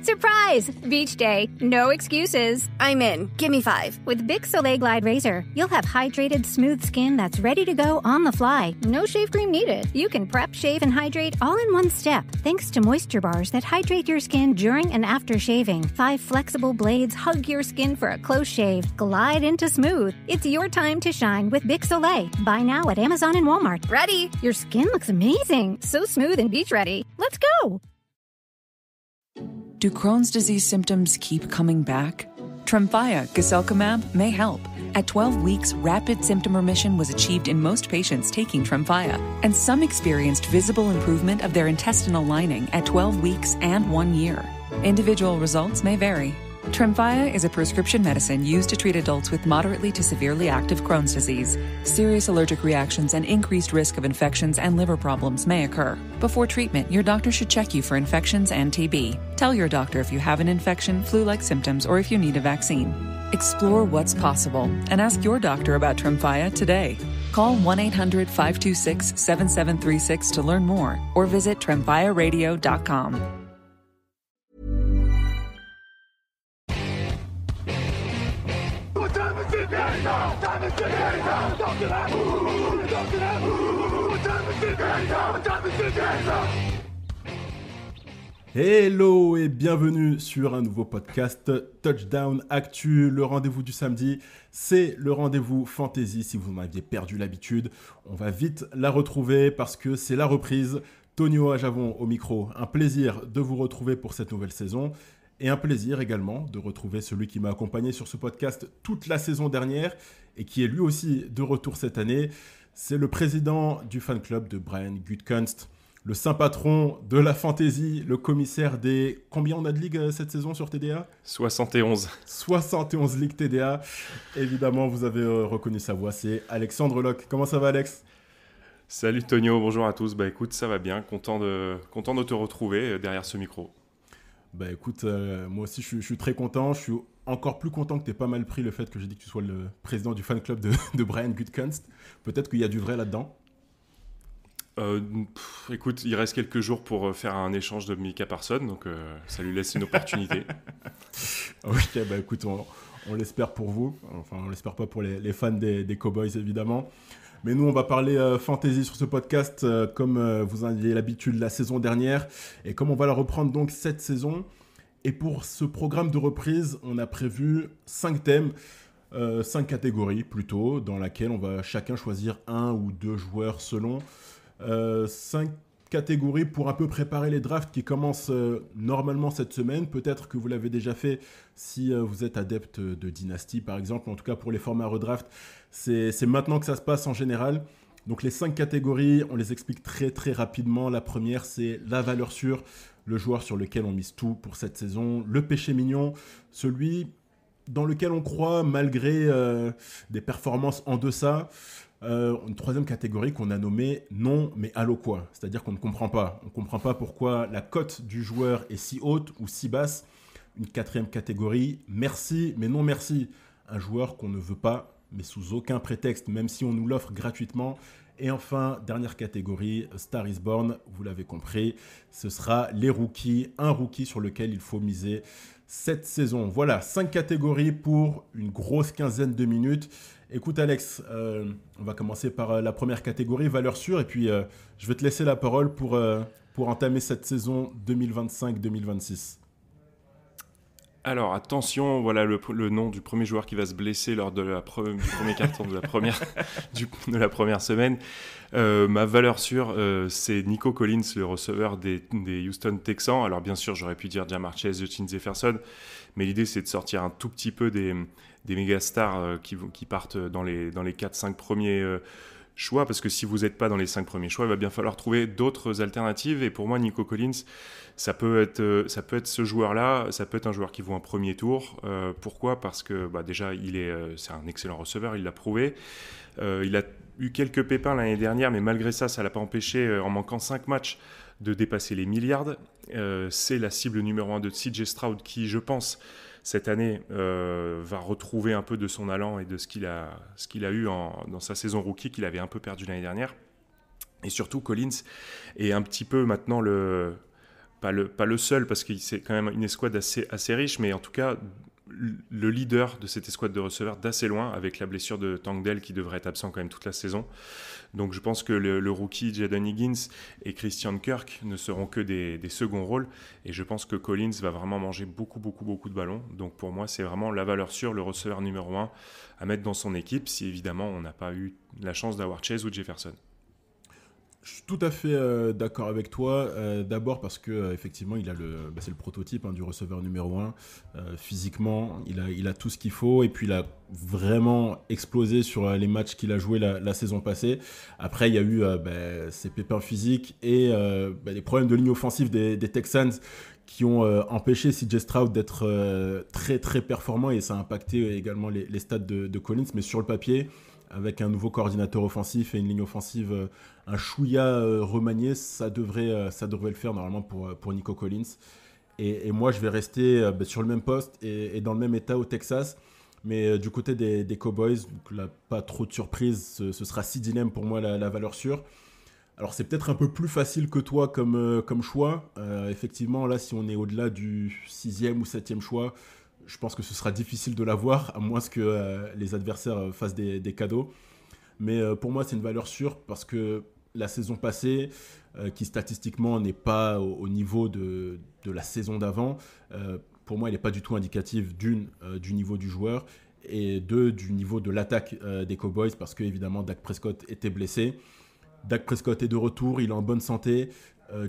Surprise! Beach day. No excuses. I'm in. Give me 5. With Bic Soleil Glide Razor, you'll have hydrated, smooth skin that's ready to go on the fly. No shave cream needed. You can prep, shave, and hydrate all in one step. Thanks to moisture bars that hydrate your skin during and after shaving. 5 flexible blades hug your skin for a close shave. Glide into smooth. It's your time to shine with Bic Soleil. Buy now at Amazon and Walmart. Ready? Your skin looks amazing. So smooth and beach ready. Let's go. Do Crohn's disease symptoms keep coming back? Tremfya, guselkumab, may help. At 12 weeks, rapid symptom remission was achieved in most patients taking Tremfya, and some experienced visible improvement of their intestinal lining at 12 weeks and 1 year. Individual results may vary. Tremfya is a prescription medicine used to treat adults with moderately to severely active Crohn's disease. Serious allergic reactions and increased risk of infections and liver problems may occur. Before treatment, your doctor should check you for infections and TB. Tell your doctor if you have an infection, flu-like symptoms, or if you need a vaccine. Explore what's possible and ask your doctor about Tremfya today. Call 1-800-526-7736 to learn more or visit tremfyaradio.com. Hello et bienvenue sur un nouveau podcast Touchdown Actu, le rendez-vous du samedi. C'est le rendez-vous fantasy si vous en aviez perdu l'habitude. On va vite la retrouver parce que c'est la reprise. Tonio Ajavon au micro, un plaisir de vous retrouver pour cette nouvelle saison. Et un plaisir également de retrouver celui qui m'a accompagné sur ce podcast toute la saison dernière et qui est lui aussi de retour cette année. C'est le président du fan club de Brian Gutekunst, le saint patron de la fantasy, le commissaire des... Combien on a de ligues cette saison sur TDA ? 71. 71 ligues TDA. Évidemment, vous avez reconnu sa voix, c'est Alexandre Locke. Comment ça va, Alex ? Salut Tonio, bonjour à tous. Bah écoute, ça va bien, content de te retrouver derrière ce micro. Bah écoute, moi aussi je suis très content. Je suis encore plus content que tu aies pas mal pris le fait que j'ai dit que tu sois le président du fan club de Brian Gutekunst. Peut-être qu'il y a du vrai là-dedans. Écoute, il reste quelques jours pour faire un échange de Micah Parsons, donc ça lui laisse une opportunité. Ok, bah écoute, on l'espère pour vous. Enfin, on l'espère pas pour les fans des Cowboys, évidemment. Mais nous, on va parler fantasy sur ce podcast comme vous en aviez l'habitude la saison dernière et comme on va la reprendre donc cette saison. Et pour ce programme de reprise, on a prévu 5 thèmes, 5 catégories plutôt, dans laquelle on va chacun choisir 1 ou 2 joueurs selon. 5 catégories pour un peu préparer les drafts qui commencent normalement cette semaine. Peut-être que vous l'avez déjà fait si vous êtes adepte de Dynasty par exemple. En tout cas pour les formats redraft, c'est maintenant que ça se passe en général. Donc les 5 catégories, on les explique très très rapidement. La première, c'est la valeur sûre, le joueur sur lequel on mise tout pour cette saison. Le péché mignon, celui dans lequel on croit malgré des performances en deçà. Une troisième catégorie qu'on a nommée non mais allô quoi, c'est-à-dire qu'on ne comprend pas. On ne comprend pas pourquoi la cote du joueur est si haute ou si basse. Une quatrième catégorie, merci mais non merci. Un joueur qu'on ne veut pas mais sous aucun prétexte, même si on nous l'offre gratuitement. Et enfin, dernière catégorie, Star is Born, vous l'avez compris, ce sera les rookies, un rookie sur lequel il faut miser cette saison. Voilà, 5 catégories pour une grosse quinzaine de minutes. Écoute Alex, on va commencer par la première catégorie, valeur sûre, et puis je vais te laisser la parole pour entamer cette saison 2025-2026. Alors attention, voilà le nom du premier joueur qui va se blesser lors du premier carton de la première semaine. Ma valeur sûre, c'est Nico Collins, le receveur des Houston Texans. Alors bien sûr, j'aurais pu dire Ja'Marr Chase, Justin Jefferson, mais l'idée c'est de sortir un tout petit peu des méga stars qui partent dans les 4-5 premiers choix, parce que si vous n'êtes pas dans les 5 premiers choix, il va bien falloir trouver d'autres alternatives. Et pour moi, Nico Collins, ça peut être ce joueur-là, ça peut être un joueur qui vaut un premier tour. Pourquoi ? Parce que déjà, c'est un excellent receveur, il l'a prouvé. Il a eu quelques pépins l'année dernière, mais malgré ça, ça ne l'a pas empêché, en manquant 5 matchs, de dépasser les milliards. C'est la cible numéro 1 de CJ Stroud qui, je pense, cette année, va retrouver un peu de son allant et de ce qu'il a eu dans sa saison rookie qu'il avait un peu perdu l'année dernière. Et surtout, Collins est un petit peu maintenant pas le seul, parce que c'est quand même une escouade assez riche, mais en tout cas, le leader de cette escouade de receveurs d'assez loin, avec la blessure de Tank Dell qui devrait être absent quand même toute la saison. Donc je pense que le rookie Jaden Higgins et Christian Kirk ne seront que des seconds rôles, et je pense que Collins va vraiment manger beaucoup de ballons. Donc pour moi, c'est vraiment la valeur sûre, le receveur numéro 1 à mettre dans son équipe, si évidemment on n'a pas eu la chance d'avoir Chase ou Jefferson. Je suis tout à fait d'accord avec toi. D'abord parce que effectivement, c'est le prototype du receveur numéro 1. Physiquement, il a tout ce qu'il faut, et puis il a vraiment explosé sur les matchs qu'il a joués la saison passée. Après, il y a eu ses pépins physiques et les problèmes de ligne offensive des Texans qui ont empêché CJ Stroud d'être très très performant, et ça a impacté également les stats de Collins. Mais sur le papier, avec un nouveau coordinateur offensif et une ligne offensive un chouïa remanié, ça devrait le faire normalement pour Nico Collins. Et moi, je vais rester sur le même poste et dans le même état au Texas. Mais du côté des Cowboys, donc là, pas trop de surprise, ce sera CeeDee Lamb pour moi la valeur sûre. Alors c'est peut-être un peu plus facile que toi comme choix. Effectivement, là, si on est au-delà du 6e ou 7e choix, je pense que ce sera difficile de l'avoir, à moins que les adversaires fassent des cadeaux. Mais pour moi, c'est une valeur sûre parce que la saison passée, qui statistiquement n'est pas au niveau de la saison d'avant, pour moi, elle n'est pas du tout indicative du niveau du joueur, et du niveau de l'attaque des Cowboys, parce que évidemment Dak Prescott était blessé. Dak Prescott est de retour, il est en bonne santé.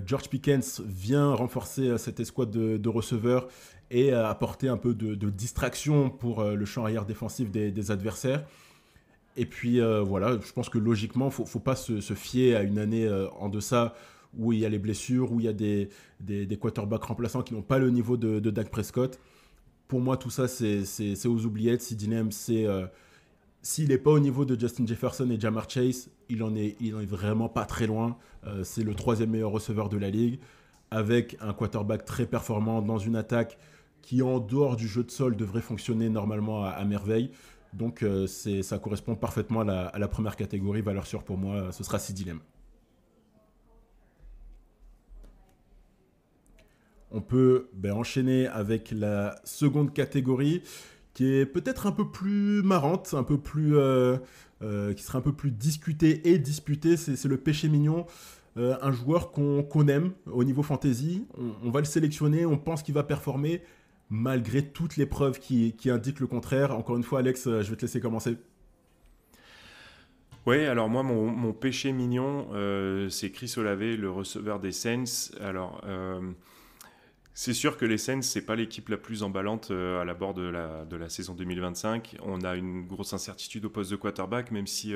George Pickens vient renforcer cette escouade de receveurs et apporter un peu de distraction pour le champ arrière défensif des adversaires. Et puis voilà, je pense que logiquement, il ne faut pas se fier à une année en deçà où il y a les blessures, où il y a des quarterbacks remplaçants qui n'ont pas le niveau de Dak Prescott. Pour moi, tout ça, c'est aux oubliettes. CeeDee Lamb, s'il n'est pas au niveau de Justin Jefferson et Ja'Marr Chase, il en est vraiment pas très loin. C'est le 3e meilleur receveur de la ligue, avec un quarterback très performant dans une attaque qui, en dehors du jeu de sol, devrait fonctionner normalement à merveille. Donc ça correspond parfaitement à la première catégorie. Valeur sûre pour moi, ce sera CeeDee Lamb. On peut enchaîner avec la seconde catégorie, qui est peut-être un peu plus marrante, un peu plus, qui sera un peu plus discutée et disputée. C'est le péché mignon. Un joueur qu'on aime au niveau fantasy. On va le sélectionner, on pense qu'il va performer, malgré toutes les preuves qui indiquent le contraire. Encore une fois, Alex, je vais te laisser commencer. Oui, alors moi, mon péché mignon, c'est Chris Olave, le receveur des Saints. Alors, c'est sûr que les Saints, c'est pas l'équipe la plus emballante à l'abord de la saison 2025. On a une grosse incertitude au poste de quarterback, même si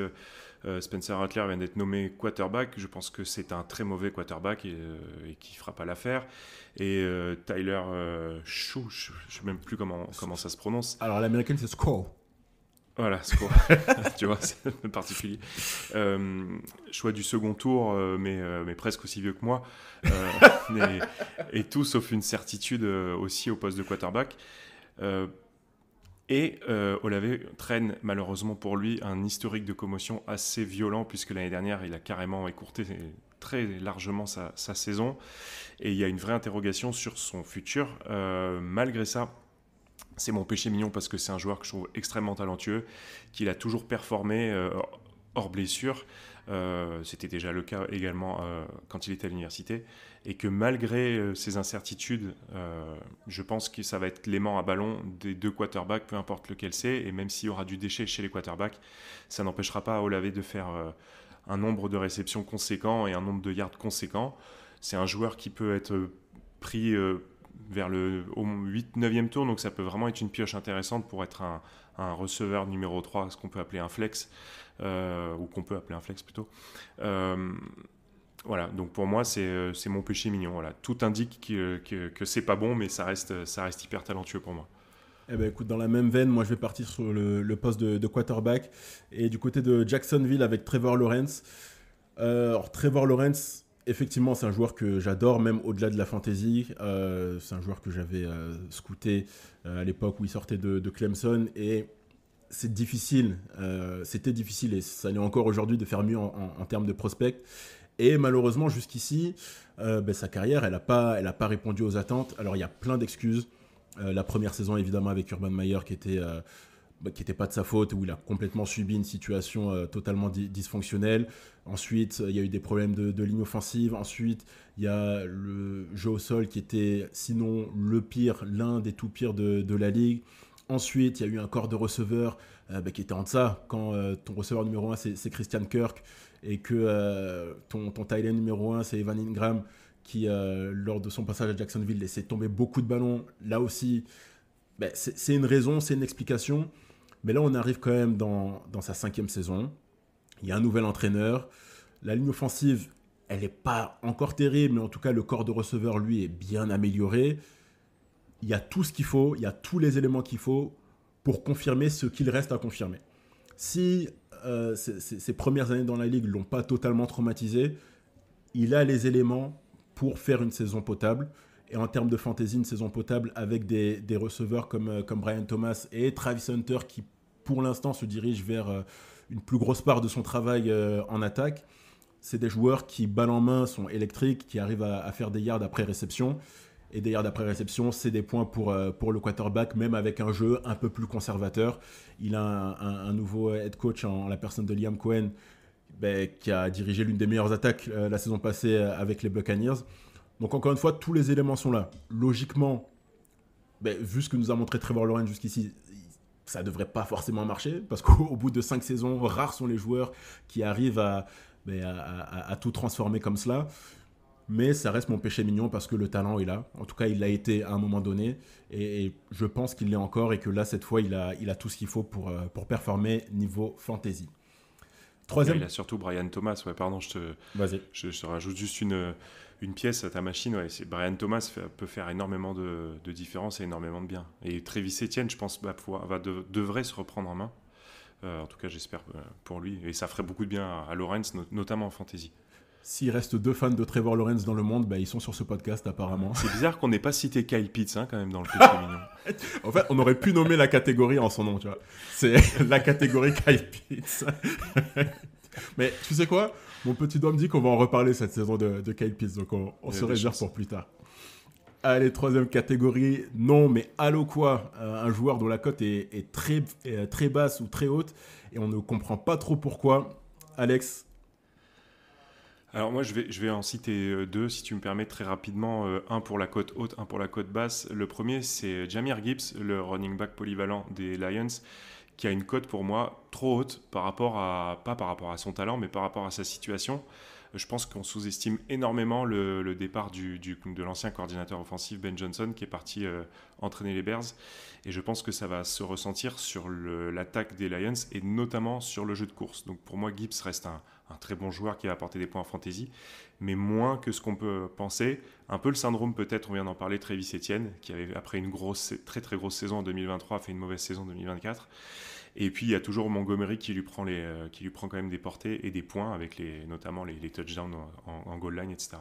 Spencer Rattler vient d'être nommé quarterback. Je pense que c'est un très mauvais quarterback et qui fera pas l'affaire. Et Tyler Shaw, je sais même plus comment ça se prononce. Alors l'américaine, c'est Squall. Voilà, score. Tu vois, c'est particulier. Choix du second tour, mais presque aussi vieux que moi. Et tout sauf une certitude aussi au poste de quarterback. Olave traîne malheureusement pour lui un historique de commotion assez violent, puisque l'année dernière, il a carrément écourté très largement sa saison. Et il y a une vraie interrogation sur son futur. Malgré ça, c'est mon péché mignon parce que c'est un joueur que je trouve extrêmement talentueux, qu'il a toujours performé hors blessure. C'était déjà le cas également quand il était à l'université. Et que malgré ces incertitudes, je pense que ça va être l'aimant à ballon des deux quarterbacks, peu importe lequel c'est. Et même s'il y aura du déchet chez les quarterbacks, ça n'empêchera pas Olave de faire un nombre de réceptions conséquent et un nombre de yards conséquent. C'est un joueur qui peut être pris vers le 8-9e tour, donc ça peut vraiment être une pioche intéressante pour être un receveur numéro 3, ce qu'on peut appeler un flex, ou qu'on peut appeler un flex plutôt. Voilà, donc pour moi, c'est mon péché mignon. Voilà. Tout indique que c'est pas bon, mais ça reste hyper talentueux pour moi. Eh ben, écoute, dans la même veine, moi je vais partir sur le poste de quarterback, et du côté de Jacksonville avec Trevor Lawrence. Alors Trevor Lawrence, effectivement, c'est un joueur que j'adore, même au-delà de la fantasy. C'est un joueur que j'avais scouté à l'époque où il sortait de Clemson, et c'est difficile, c'était difficile, et ça l'est encore aujourd'hui, de faire mieux en termes de prospect. Et malheureusement, jusqu'ici, sa carrière, elle n'a pas répondu aux attentes. Alors, il y a plein d'excuses. La première saison, évidemment, avec Urban Meyer, qui était pas de sa faute, où il a complètement subi une situation totalement dysfonctionnelle. Ensuite, il y a eu des problèmes de ligne offensive. Ensuite, il y a le jeu au sol qui était, sinon le pire, l'un des tout pires de la ligue. Ensuite, il y a eu un corps de receveur qui était en deçà. Quand ton receveur numéro 1, c'est Christian Kirk, et que ton tight end numéro 1, c'est Evan Ingram, qui, lors de son passage à Jacksonville, laissait tomber beaucoup de ballons. Là aussi, c'est une raison, c'est une explication. Mais là, on arrive quand même dans sa 5e saison. Il y a un nouvel entraîneur. La ligne offensive, elle n'est pas encore terrible, mais en tout cas, le corps de receveur, lui, est bien amélioré. Il y a tout ce qu'il faut, il y a tous les éléments qu'il faut pour confirmer ce qu'il reste à confirmer. Si ses premières années dans la ligue ne l'ont pas totalement traumatisé, il a les éléments pour faire une saison potable. Et en termes de fantasy, une saison potable avec des receveurs comme Brian Thomas et Travis Hunter, qui pour l'instant se dirigent vers une plus grosse part de son travail en attaque. C'est des joueurs qui, balle en main, sont électriques, qui arrivent à faire des yards après réception. Et des yards après réception, c'est des points pour le quarterback, même avec un jeu un peu plus conservateur. Il a un nouveau head coach en la personne de Liam Cohen, qui a dirigé l'une des meilleures attaques la saison passée avec les Buccaneers. Donc encore une fois, tous les éléments sont là. Logiquement, vu ce que nous a montré Trevor Lawrence jusqu'ici, ça ne devrait pas forcément marcher, parce qu'au bout de 5 saisons, rares sont les joueurs qui arrivent à tout transformer comme cela. Mais ça reste mon péché mignon parce que le talent est là. En tout cas, il l'a été à un moment donné. Et je pense qu'il l'est encore et que là, cette fois, il a tout ce qu'il faut pour performer niveau fantasy. Troisième... Il a surtout Brian Thomas. Ouais, pardon, je te rajoute juste une pièce à ta machine. Ouais, Brian Thomas peut faire énormément de différence et énormément de bien. Et Travis Etienne, je pense, devrait se reprendre en main. En tout cas, j'espère pour lui. Et ça ferait beaucoup de bien à Lawrence, notamment en fantasy. S'il reste 2 fans de Trevor Lawrence dans le monde, ils sont sur ce podcast apparemment. C'est bizarre qu'on n'ait pas cité Kyle Pitts quand même dans le péché mignon. En fait, on aurait pu nommer la catégorie en son nom, tu vois. C'est la catégorie Kyle Pitts. Mais tu sais quoi ? Mon petit doigt me dit qu'on va en reparler cette saison de Kyle Pitts, donc on se réserve pour plus tard. Allez, 3e catégorie, non mais allô quoi, un joueur dont la cote est très basse ou très haute et on ne comprend pas trop pourquoi. Alex ? Alors moi je vais en citer 2 si tu me permets très rapidement, un pour la cote haute, un pour la cote basse. Le premier c'est Jahmyr Gibbs, le running back polyvalent des Lions, qui a une cote pour moi trop haute pas par rapport à son talent mais par rapport à sa situation. Je pense qu'on sous-estime énormément le départ de l'ancien coordinateur offensif Ben Johnson qui est parti entraîner les Bears. Et je pense que ça va se ressentir sur l'attaque des Lions et notamment sur le jeu de course. Donc pour moi, Gibbs reste un très bon joueur qui va apporter des points en fantasy, mais moins que ce qu'on peut penser. Un peu le syndrome peut-être, on vient d'en parler, Travis Etienne, qui avait après une très très grosse saison en 2023 fait une mauvaise saison en 2024. Et puis il y a toujours Montgomery qui lui prend quand même des portées et des points avec notamment les touchdowns en goal line, etc.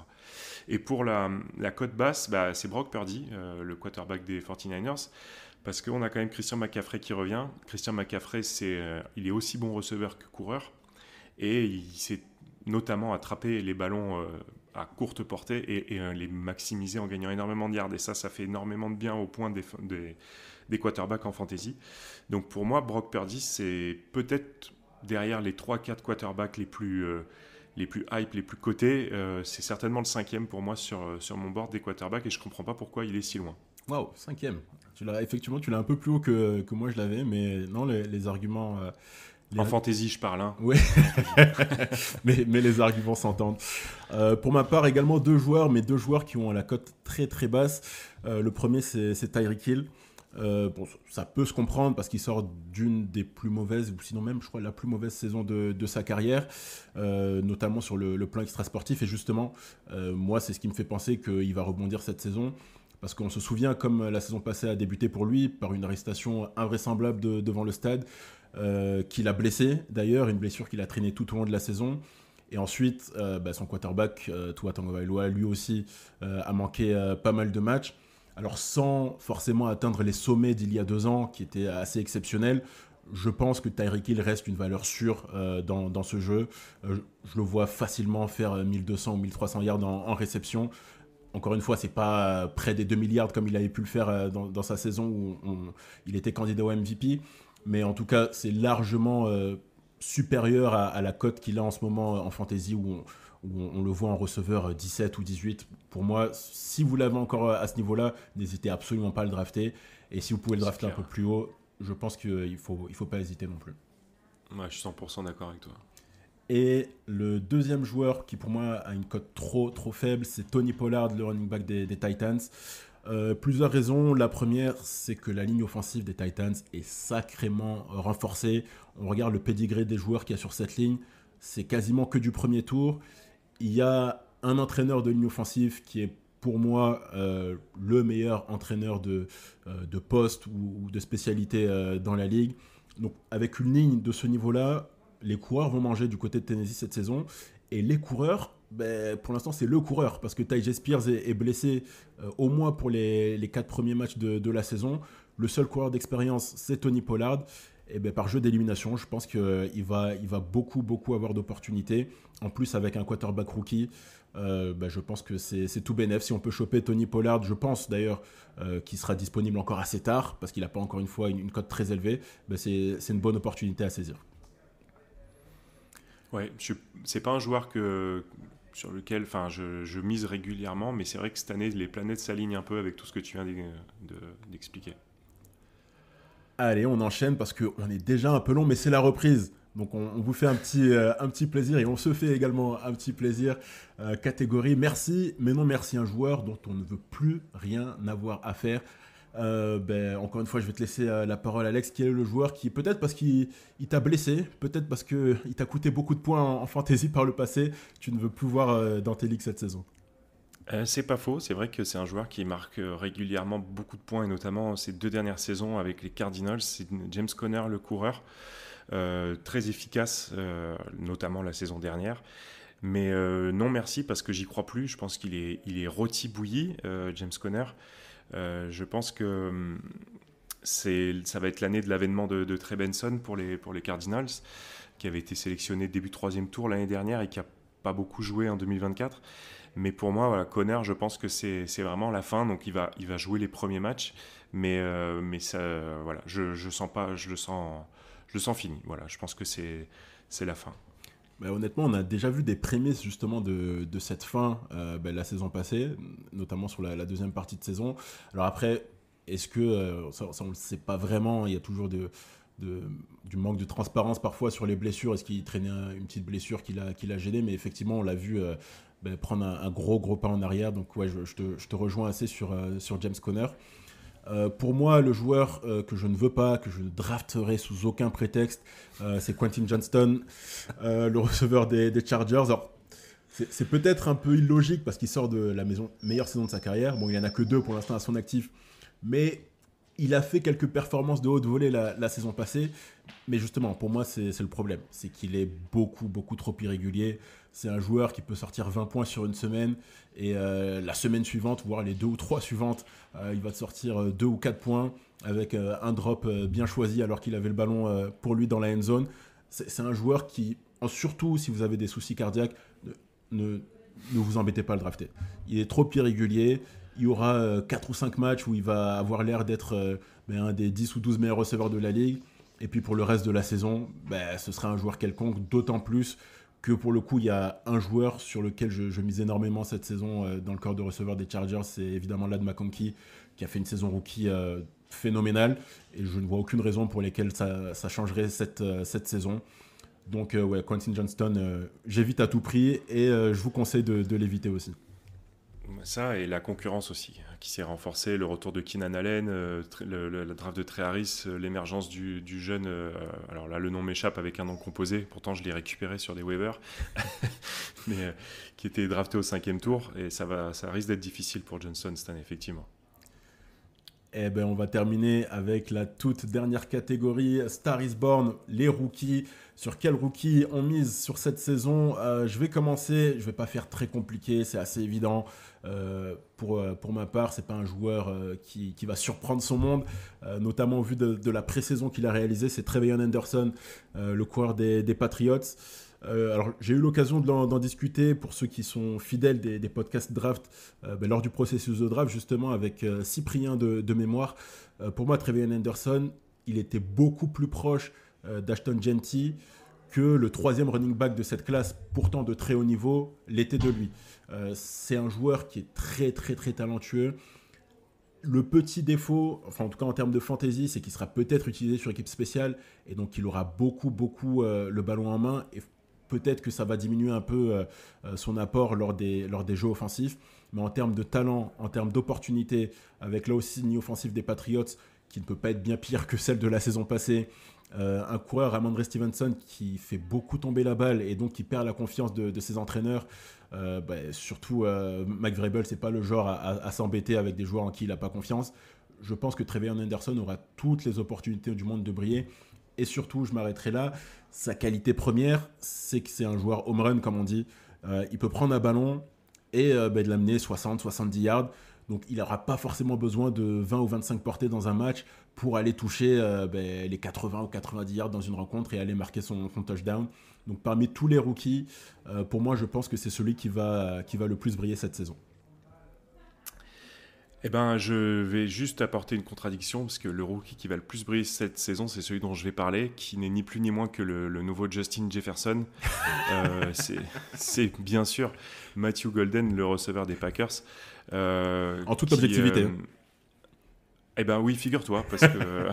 Et pour la cote basse, c'est Brock Purdy, le quarterback des 49ers, parce qu'on a quand même Christian McCaffrey qui revient. Christian McCaffrey, il est aussi bon receveur que coureur et il sait notamment attraper les ballons à courte portée et les maximiser en gagnant énormément de yards. Et ça fait énormément de bien au point des quarterbacks en fantasy. Donc pour moi, Brock Purdy, c'est peut-être derrière les 3-4 quarterbacks les plus hype, les plus cotés, c'est certainement le 5e pour moi sur mon board des quarterbacks et je ne comprends pas pourquoi il est si loin. Waouh, 5e. Effectivement, tu l'as un peu plus haut que moi je l'avais, mais non, les arguments... En fantasy, je parle. Hein. Oui, mais les arguments s'entendent. Pour ma part, également 2 joueurs, mais 2 joueurs qui ont la cote très très basse. Le premier, c'est Tyreek Hill. Ça peut se comprendre parce qu'il sort d'une des plus mauvaises, ou sinon même, je crois, la plus mauvaise saison de sa carrière, notamment sur le plan extrasportif. Et justement, moi, c'est ce qui me fait penser qu'il va rebondir cette saison. Parce qu'on se souvient, comme la saison passée a débuté pour lui, par une arrestation invraisemblable devant le stade, qu'il a blessé d'ailleurs, une blessure qu'il a traînée tout au long de la saison. Et ensuite, son quarterback, Tua Tagovailoa, lui aussi, a manqué pas mal de matchs. Alors sans forcément atteindre les sommets d'il y a 2 ans, qui étaient assez exceptionnels, je pense que Tyreek Hill reste une valeur sûre dans ce jeu. Je le vois facilement faire 1200 ou 1300 yards en réception. Encore une fois, c'est pas près des 2 milliards comme il avait pu le faire dans sa saison où il était candidat au MVP. Mais en tout cas, c'est largement supérieur à la cote qu'il a en ce moment en fantasy où on le voit en receveur 17 ou 18. Pour moi, si vous l'avez encore à ce niveau-là, n'hésitez absolument pas à le drafter. Et si vous pouvez le drafter un peu plus haut, je pense qu'il faut pas hésiter non plus. Ouais, je suis 100% d'accord avec toi. Et le deuxième joueur qui pour moi a une cote trop faible, c'est Tony Pollard, le running back des Titans. Plusieurs raisons. La première, c'est que la ligne offensive des Titans est sacrément renforcée. On regarde le pedigree des joueurs qu'il y a sur cette ligne, c'est quasiment que du premier tour. Il y a un entraîneur de ligne offensive qui est pour moi le meilleur entraîneur de poste ou de spécialité dans la ligue. Donc avec une ligne de ce niveau-là, les coureurs vont manger du côté de Tennessee cette saison. Et les coureurs, pour l'instant, c'est le coureur. Parce que Tyjae Spears est blessé au moins pour les 4 premiers matchs de la saison. Le seul coureur d'expérience, c'est Tony Pollard. Et par jeu d'élimination, je pense qu'il va beaucoup avoir d'opportunités. En plus, avec un quarterback rookie, je pense que c'est tout bénef. Si on peut choper Tony Pollard, je pense d'ailleurs qu'il sera disponible encore assez tard, parce qu'il n'a pas encore une fois une cote très élevée, c'est une bonne opportunité à saisir. Ouais, c'est pas un joueur sur lequel je mise régulièrement, mais c'est vrai que cette année, les planètes s'alignent un peu avec tout ce que tu viens d'expliquer. Allez, on enchaîne parce qu'on est déjà un peu long, mais c'est la reprise. Donc on vous fait un petit plaisir et on se fait également un petit plaisir. Catégorie merci, mais non merci, un joueur dont on ne veut plus rien avoir à faire. Encore une fois, je vais te laisser la parole, Alex. Qui est le joueur qui, peut-être parce qu'il t'a blessé, peut-être parce qu'il t'a coûté beaucoup de points en fantasy par le passé, tu ne veux plus voir dans tes ligues cette saison? C'est pas faux, c'est vrai que c'est un joueur qui marque régulièrement beaucoup de points, et notamment ces 2 dernières saisons avec les Cardinals. C'est James Conner, le coureur, très efficace, notamment la saison dernière. Mais non merci, parce que j'y crois plus. Je pense qu'il est rôti-bouilli, James Conner. Je pense que ça va être l'année de l'avènement de Trey Benson pour les Cardinals, qui avait été sélectionné début 3e tour l'année dernière et qui n'a pas beaucoup joué en 2024. Mais pour moi, voilà, Conner, je pense que c'est vraiment la fin. Donc il va jouer les premiers matchs, mais ça, voilà, je le sens fini. Voilà, je pense que c'est la fin. Honnêtement, on a déjà vu des prémices justement de cette fin la saison passée, notamment sur la deuxième partie de saison. Alors après, est-ce que, ça on ne le sait pas vraiment, il y a toujours du manque de transparence parfois sur les blessures. Est-ce qu'il traînait une petite blessure qui l'a gêné? Mais effectivement, on l'a vu prendre un gros pas en arrière. Donc ouais, je te rejoins assez sur James Conner. Pour moi, le joueur que je ne veux pas, que je ne drafterai sous aucun prétexte, c'est Quentin Johnston, le receveur des Chargers. Alors, c'est peut-être un peu illogique parce qu'il sort de la meilleure saison de sa carrière. Bon, il n'en a que 2 pour l'instant à son actif, mais il a fait quelques performances de haute volée la saison passée. Mais justement, pour moi, c'est le problème. C'est qu'il est beaucoup trop irrégulier. C'est un joueur qui peut sortir 20 points sur une semaine et la semaine suivante, voire les 2 ou 3 suivantes, il va te sortir 2 ou 4 points avec un drop bien choisi alors qu'il avait le ballon pour lui dans la end zone. C'est un joueur qui, surtout si vous avez des soucis cardiaques, ne vous embêtez pas à le drafter. Il est trop irrégulier. Il y aura 4 ou 5 matchs où il va avoir l'air d'être un des 10 ou 12 meilleurs receveurs de la ligue. Et puis pour le reste de la saison, ce sera un joueur quelconque, d'autant plus que pour le coup, il y a un joueur sur lequel je mise énormément cette saison dans le corps de receveur des Chargers, c'est évidemment Ladd McConkey, qui a fait une saison rookie phénoménale. Et je ne vois aucune raison pour laquelle ça changerait cette saison. Donc Quentin Johnston, j'évite à tout prix et je vous conseille de l'éviter aussi. Ça et la concurrence aussi, qui s'est renforcée, le retour de Keenan Allen, la draft de Trey Harris, l'émergence du jeune, alors là le nom m'échappe avec un nom composé, pourtant je l'ai récupéré sur des waivers, mais qui était drafté au 5e tour, et ça risque d'être difficile pour Johnston cette année, effectivement. Eh ben, on va terminer avec la toute dernière catégorie, Star is Born, les rookies. Sur quel rookie on mise sur cette saison? Je vais commencer, je vais pas faire très compliqué, c'est assez évident. Pour ma part, c'est pas un joueur qui va surprendre son monde, notamment au vu de la pré-saison qu'il a réalisée. C'est Trevion Henderson, le coureur des Patriots. Alors, j'ai eu l'occasion d'en discuter pour ceux qui sont fidèles des podcasts draft lors du processus de draft, justement avec Cyprien de mémoire. Pour moi, Trevion Henderson, il était beaucoup plus proche d'Ashton Jeanty que le troisième running back de cette classe, pourtant de très haut niveau, l'était de lui. C'est un joueur qui est très très très talentueux. Le petit défaut, enfin en tout cas en termes de fantasy, c'est qu'il sera peut-être utilisé sur équipe spéciale et donc il aura beaucoup le ballon en main et peut-être que ça va diminuer un peu son apport lors des jeux offensifs. Mais en termes de talent, en termes d'opportunité, avec là aussi une ligne offensive des Patriots qui ne peut pas être bien pire que celle de la saison passée, un coureur, Ramondre Stevenson, qui fait beaucoup tomber la balle et donc qui perd la confiance de ses entraîneurs. Surtout, Mike Vrabel, c'est pas le genre à s'embêter avec des joueurs en qui il n'a pas confiance. Je pense que Trevion Henderson aura toutes les opportunités du monde de briller. Et surtout, je m'arrêterai là, sa qualité première, c'est que c'est un joueur home run, comme on dit. Il peut prendre un ballon et de l'amener 60-70 yards. Donc, il n'aura pas forcément besoin de 20 ou 25 portées dans un match pour aller toucher les 80 ou 90 yards dans une rencontre et aller marquer son touchdown. Donc, parmi tous les rookies, pour moi, je pense que c'est celui qui va le plus briller cette saison. Eh ben, je vais juste apporter une contradiction, parce que le rookie qui va le plus briller cette saison, c'est celui dont je vais parler, qui n'est ni plus ni moins que le nouveau Justin Jefferson. C'est bien sûr Matthew Golden, le receveur des Packers. En toute objectivité. Eh ben oui, figure-toi, parce que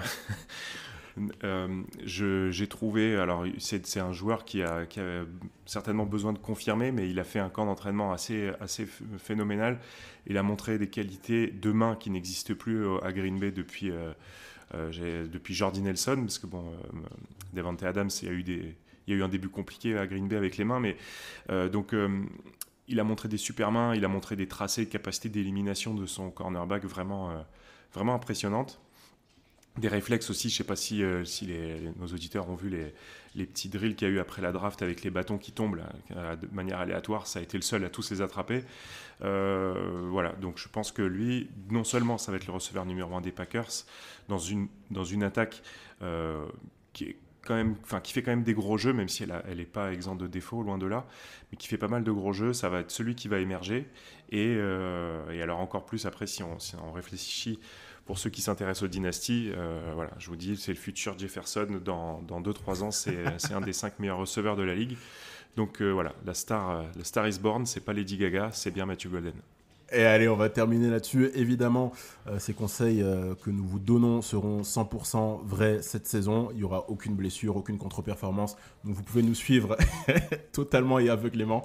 j'ai trouvé, alors c'est un joueur qui a certainement besoin de confirmer, mais il a fait un camp d'entraînement assez phénoménal. Il a montré des qualités de main qui n'existent plus à Green Bay depuis Jordy Nelson, parce que Davante Adams, il y a eu un début compliqué à Green Bay avec les mains, mais il a montré des super mains, il a montré des tracés, capacités d'élimination de son cornerback vraiment impressionnantes. Des réflexes aussi, je ne sais pas si nos auditeurs ont vu les petits drills qu'il y a eu après la draft avec les bâtons qui tombent là, de manière aléatoire. Ça a été le seul à tous les attraper. Voilà, donc je pense que lui, non seulement ça va être le receveur numéro 1 des Packers, dans une attaque qui fait quand même des gros jeux, même si elle n'est pas exempte de défauts, loin de là, mais qui fait pas mal de gros jeux. Ça va être celui qui va émerger. Et alors encore plus après, si on réfléchit, pour ceux qui s'intéressent aux dynasties, voilà, je vous dis, c'est le futur Jefferson. Dans 2-3 ans, c'est un des 5 meilleurs receveurs de la ligue. Donc voilà, la star is born, c'est pas Lady Gaga, c'est bien Matthew Golden. Et allez, on va terminer là-dessus. Évidemment, ces conseils que nous vous donnons seront 100% vrais cette saison. Il n'y aura aucune blessure, aucune contre-performance. Donc vous pouvez nous suivre totalement et aveuglément.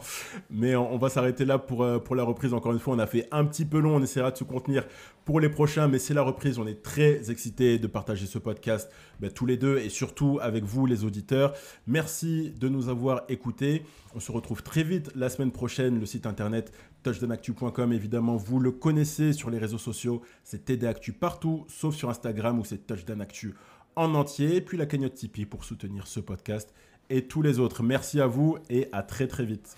Mais on va s'arrêter là pour la reprise. Encore une fois, on a fait un petit peu long. On essaiera de se contenir pour les prochains. Mais c'est la reprise. On est très excités de partager ce podcast tous les deux et surtout avec vous, les auditeurs. Merci de nous avoir écoutés. On se retrouve très vite la semaine prochaine. Le site internet touchdownactu.com, évidemment, vous le connaissez sur les réseaux sociaux. C'est TD Actu partout, sauf sur Instagram où c'est Touchdown Actu en entier. Et puis la cagnotte Tipeee pour soutenir ce podcast et tous les autres. Merci à vous et à très très vite.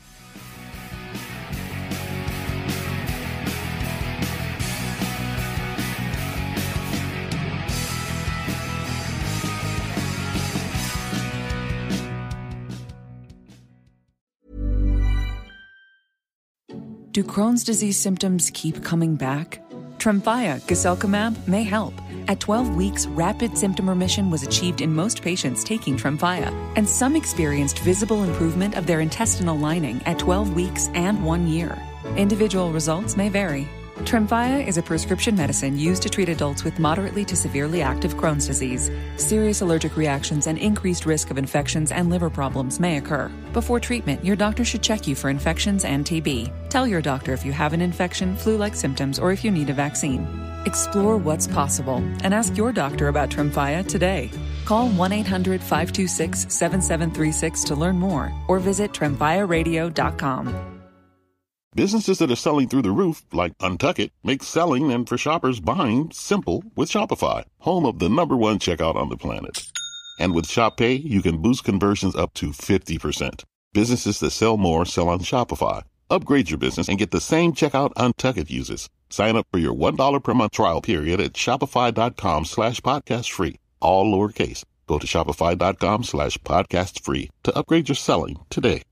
Do Crohn's disease symptoms keep coming back? Tremfya guselkumab may help. At 12 weeks, rapid symptom remission was achieved in most patients taking Tremfya, and some experienced visible improvement of their intestinal lining at 12 weeks and 1 year. Individual results may vary. Tremfya is a prescription medicine used to treat adults with moderately to severely active Crohn's disease. Serious allergic reactions and increased risk of infections and liver problems may occur. Before treatment, your doctor should check you for infections and TB. Tell your doctor if you have an infection, flu-like symptoms, or if you need a vaccine. Explore what's possible and ask your doctor about Tremfya today. Call 1-800-526-7736 to learn more or visit tremfyaradio.com. Businesses that are selling through the roof, like Untuckit, make selling and for shoppers buying simple with Shopify, home of the #1 checkout on the planet. And with Shop Pay, you can boost conversions up to 50%. Businesses that sell more sell on Shopify. Upgrade your business and get the same checkout Untuckit uses. Sign up for your $1 per month trial period at shopify.com/podcast free. All lowercase. Go to shopify.com/podcast free to upgrade your selling today.